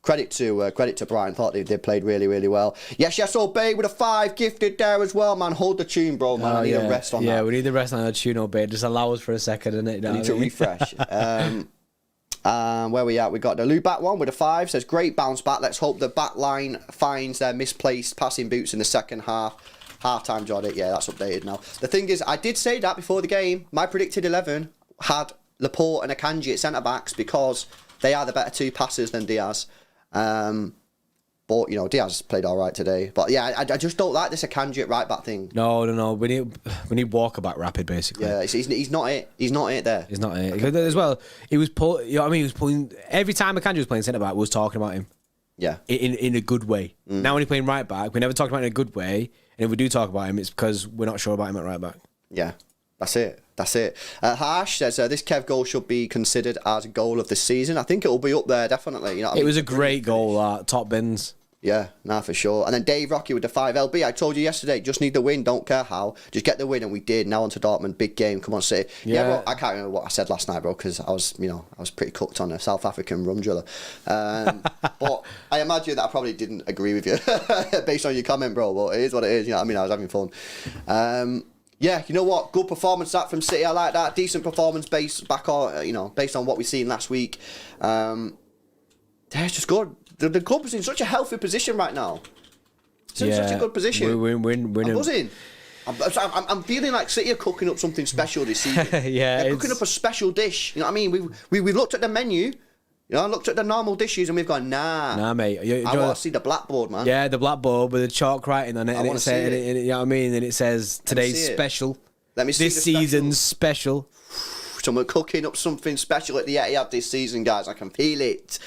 credit to Brian. Thought they played really, really well. Yes, Obey with a 5 gifted there as well, man. Hold the tune, bro, man. I need a rest on that. Yeah, we need the rest on the tune, Obey. Just allow us for a second, innit? We need to refresh. Where we at? We got the Lubat one with a 5. Says, great bounce back. Let's hope the back line finds their misplaced passing boots in the second half. Half-time Jordan. Yeah, that's updated now. The thing is, I did say that before the game. My predicted 11 had Laporte and Akanji at centre-backs because they are the better 2 passers than Diaz. But, Diaz played all right today. But, yeah, I just don't like this Akanji at right-back thing. No. We need Walker back rapid, basically. Yeah, he's not it. He's not it there. He's not it. As well, he was pulling... You know what I mean? He was pulling... Every time Akanji was playing centre-back, we was talking about him. Yeah. In a good way. Now when he's playing right-back, we never talked about him in a good way. And if we do talk about him, it's because we're not sure about him at right back. Yeah, that's it. Harsh says, this Kev goal should be considered as a goal of the season. I think it will be up there, definitely. It was a great goal, top bins. Yeah, for sure. And then Dave Rocky with the 5 LB. I told you yesterday, just need the win, don't care how. Just get the win, and we did. Now on to Dortmund, big game. Come on, City. Yeah, bro, I can't remember what I said last night, bro, because I was pretty cooked on a South African rum driller. But I imagine that I probably didn't agree with you based on your comment, bro. But it is what it is. I was having fun. Yeah, you know what? Good performance that from City. I like that. Decent performance based on what we've seen last week. Yeah, it's just good. The club is in such a healthy position right now. It's in such a good position. We're I'm buzzing. I'm feeling like City are cooking up something special this season. They're cooking up a special dish. You know what I mean? We've looked at the menu. You know, I looked at the normal dishes and we've gone, nah, mate. I want to see the blackboard, man. Yeah, the blackboard with the chalk writing on it. And you know what I mean? And it says, today's special. Let me see this season's special. So we're cooking up something special at the Etihad this season, guys. I can feel it.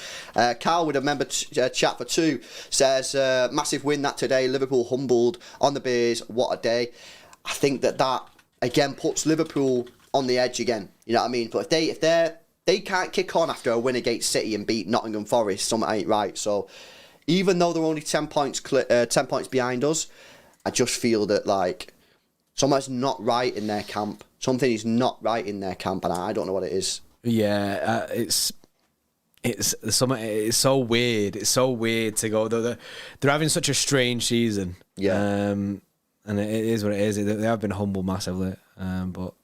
Carl with a member chat for 2 says, massive win that today. Liverpool humbled on the beers. What a day. I think that again puts Liverpool on the edge again. You know what I mean? But if they can't kick on after a win against City and beat Nottingham Forest, something ain't right. So even though they're only 10 points behind us, I just feel that like something's not right in their camp. Something is not right in their camp, and I don't know what it is. Yeah, it's so weird. It's so weird to go. They're having such a strange season. Yeah, and it is what it is. They have been humbled massively, but.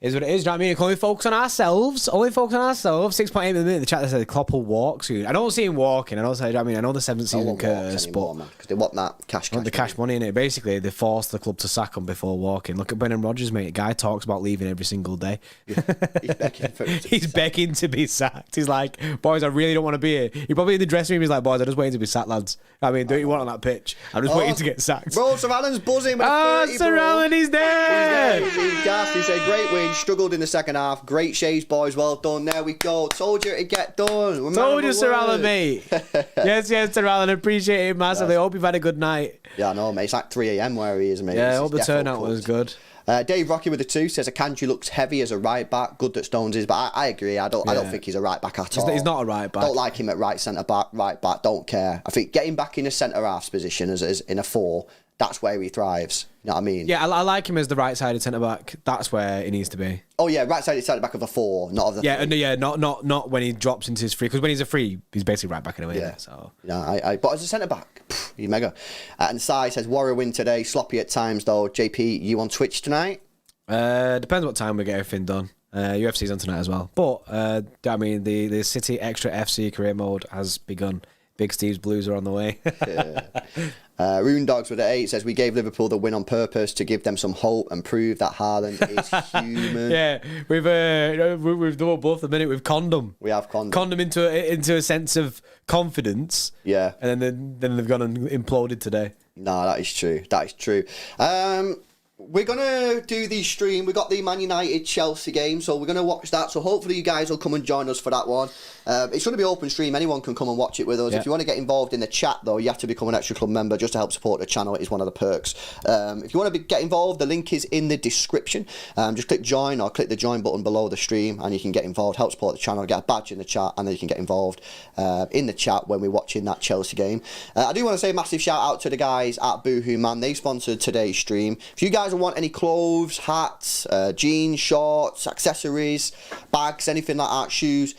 Is what it is, do you know what I mean? Can we focus on ourselves? Only focus on ourselves. 6.8 in the minute. The chat that said Klopp will walk soon. I don't see him walking. I don't say, I mean, I know the 7th season curse, but because they want that cash. Want the cash money in it. Basically, they forced the club to sack him before walking. Look at Brendan Rodgers, mate. The guy talks about leaving every single day. He's begging to be sacked. He's like, boys, I really don't want to be here. He probably in the dressing room. He's like, boys, I'm just waiting to be sacked, lads. I mean, do what you want on that pitch. I'm just waiting to get sacked. Bro, Sir Alan's buzzing. Sir Alan, he's there. He's gassed. He said, great win. Struggled in the second half. Great shaves, boys. Well done. There we go. Told you to get done. Remember Told you, Sir Alan, mate. yes, Sir Alan. Appreciate it massively. Hope you've had a good night. Yeah, I know, mate. It's like 3 a.m. where he is, mate. Yeah, I hope the turnout was good. Dave Rocky with the 2 says Akanji looks heavy as a right back. Good that Stones is, but I agree. I don't think he's a right back at all. He's not a right back. Don't like him at right centre back. Right back. Don't care. I think getting back in a centre half's position as in a 4. That's where he thrives. You know what I mean? Yeah, I like him as the right-sided centre-back. That's where he needs to be. Oh, yeah, right-sided centre-back of a 4, not of the 3. Yeah, not when he drops into his free. Because when he's a free, he's basically right back in a way. Yeah. So. Yeah, but as a centre-back, he's mega. And Sai says, Warrior win today. Sloppy at times, though. JP, you on Twitch tonight? Depends what time we get everything done. UFC's on tonight as well. But, I mean, the City Extra FC career mode has begun. Big Steve's Blues are on the way. Rune Dogs with an 8 says we gave Liverpool the win on purpose to give them some hope and prove that Haaland is human. Yeah, we've done both the minute with condom. We have condom into a sense of confidence. Yeah, and then they've gone and imploded today. No, that is true. That is true. We're going to do the stream. We got the Man United Chelsea game, so we're going to watch that. So hopefully you guys will come and join us for that one. It's going to be open stream. Anyone can come and watch it with us. Yeah. If you want to get involved in the chat, though, you have to become an Xtra Club member just to help support the channel. It is one of the perks. If you want to get involved, the link is in the description. Just click join or click the join button below the stream and you can get involved, help support the channel, get a badge in the chat, and then you can get involved in the chat when we're watching that Chelsea game. I do want to say a massive shout out to the guys at Boohoo Man. They sponsored today's stream. If you guys want any clothes, hats, jeans, shorts, accessories, bags, anything like that, shoes,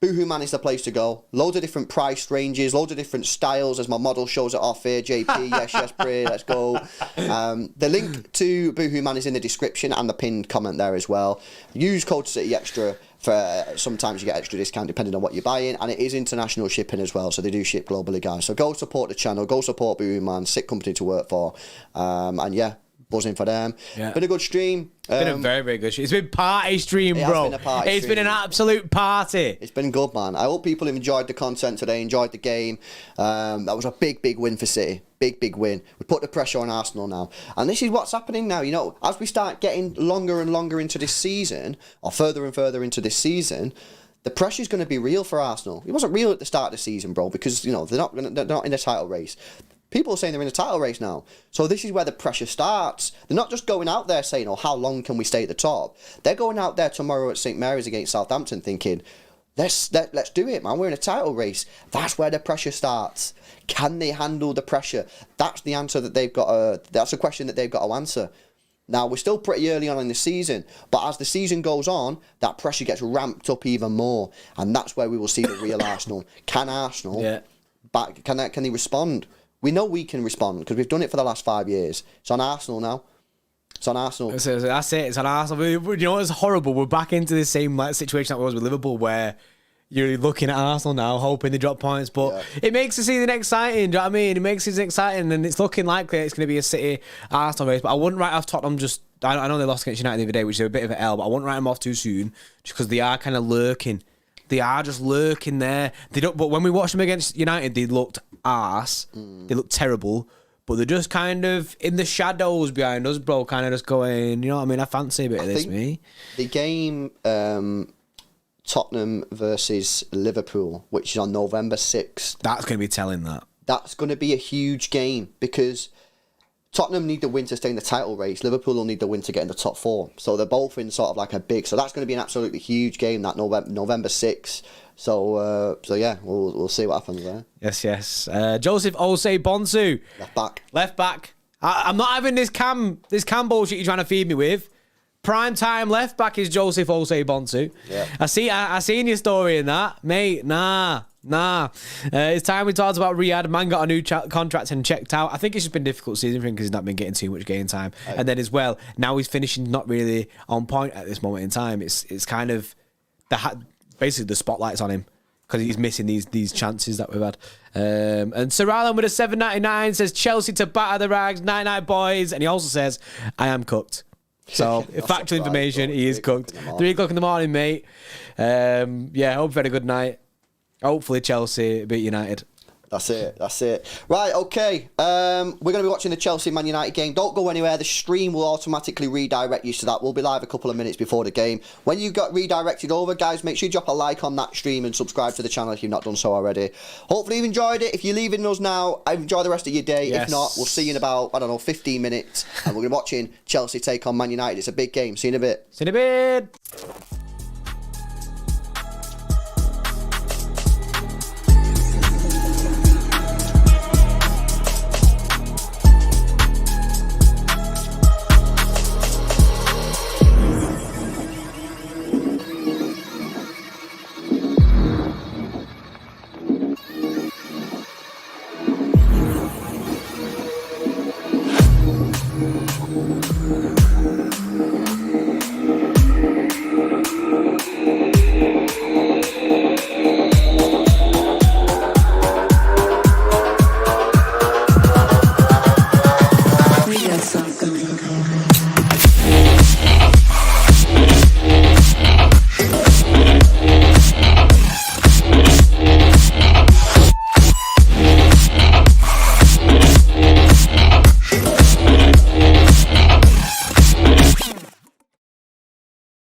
Boohoo Man is the place to go. Loads of different price ranges, loads of different styles, as my model shows it off here. JP, yes, Bray, let's go. The link to Boohoo Man is in the description and the pinned comment there as well. Use code City Extra for sometimes you get extra discount depending on what you're buying, and it is international shipping as well, so they do ship globally, guys. So go support the channel, go support Boohoo Man, sick company to work for, and yeah, buzzing for them. Yeah. Been a good stream. Been a very, very good stream. It's been party stream, bro. It's been an absolute party. It's been good, man. I hope people have enjoyed the content today, enjoyed the game. That was a big, big win for City. Big, big win. We put the pressure on Arsenal now. And this is what's happening now. You know, as we start getting longer and longer into this season, or further and further into this season, the pressure's going to be real for Arsenal. It wasn't real at the start of the season, bro, because, you know, they're not in the title race. People are saying they're in a title race now. So this is where the pressure starts. They're not just going out there saying, oh, how long can we stay at the top? They're going out there tomorrow at St Mary's against Southampton thinking, let's do it, man. We're in a title race. That's where the pressure starts. Can they handle the pressure? That's the answer that they've got. That's a question that they've got to answer. Now, we're still pretty early on in the season, but as the season goes on, that pressure gets ramped up even more. And that's where we will see the real Arsenal. Can Arsenal, can they respond? We know we can respond because we've done it for the last 5 years. It's on Arsenal now. It's on Arsenal. That's it. It's on Arsenal. You know what's horrible? We're back into the same situation that was with Liverpool, where you're looking at Arsenal now, hoping they drop points, but it makes the season exciting. Do you know what I mean? It makes it exciting, and it's looking likely it's going to be a City Arsenal race. But I wouldn't write off Tottenham. I know they lost against United the other day, which is a bit of an L, but I wouldn't write them off too soon, just because they are kind of lurking. They are just lurking there. They don't. But when we watched them against United, they looked arse. They looked terrible. But they're just kind of in the shadows behind us, bro. Kind of just going, you know what I mean? I fancy a bit of this, me. The game. Tottenham versus Liverpool, which is on November 6th. That's going to be telling that. That's going to be a huge game because Tottenham need the win to stay in the title race. Liverpool will need the win to get in the top 4. So they're both in sort of like a big... So that's going to be an absolutely huge game, that November 6th. So yeah, we'll see what happens there. Yes. Joseph Osei Bonsu. Left back. I'm not having this cam bullshit you're trying to feed me with. Prime time left back is Joseph Osei Bonsu. Yeah. I seen your story in that, mate. Nah. It's time we talked about Riyadh. Man got a new contract and checked out. I think it's just been a difficult season for him because he's not been getting too much game time. And then as well, now he's finishing not really on point at this moment in time. It's kind of basically the spotlight's on him because he's missing these chances that we've had. And Sir Alan with a 7.99 says Chelsea to batter the Rags. 99 boys, and he also says I am cooked. So, factual information, he is cooked. 3 o'clock in the morning, mate. Hope you've had a good night. Hopefully Chelsea beat United. That's it. Right, okay. We're going to be watching the Chelsea-Man United game. Don't go anywhere. The stream will automatically redirect you to that. We'll be live a couple of minutes before the game. When you got redirected over, guys, make sure you drop a like on that stream and subscribe to the channel if you've not done so already. Hopefully you've enjoyed it. If you're leaving us now, enjoy the rest of your day. Yes. If not, we'll see you in about, 15 minutes. And we're going to be watching Chelsea take on Man United. It's a big game. See you in a bit.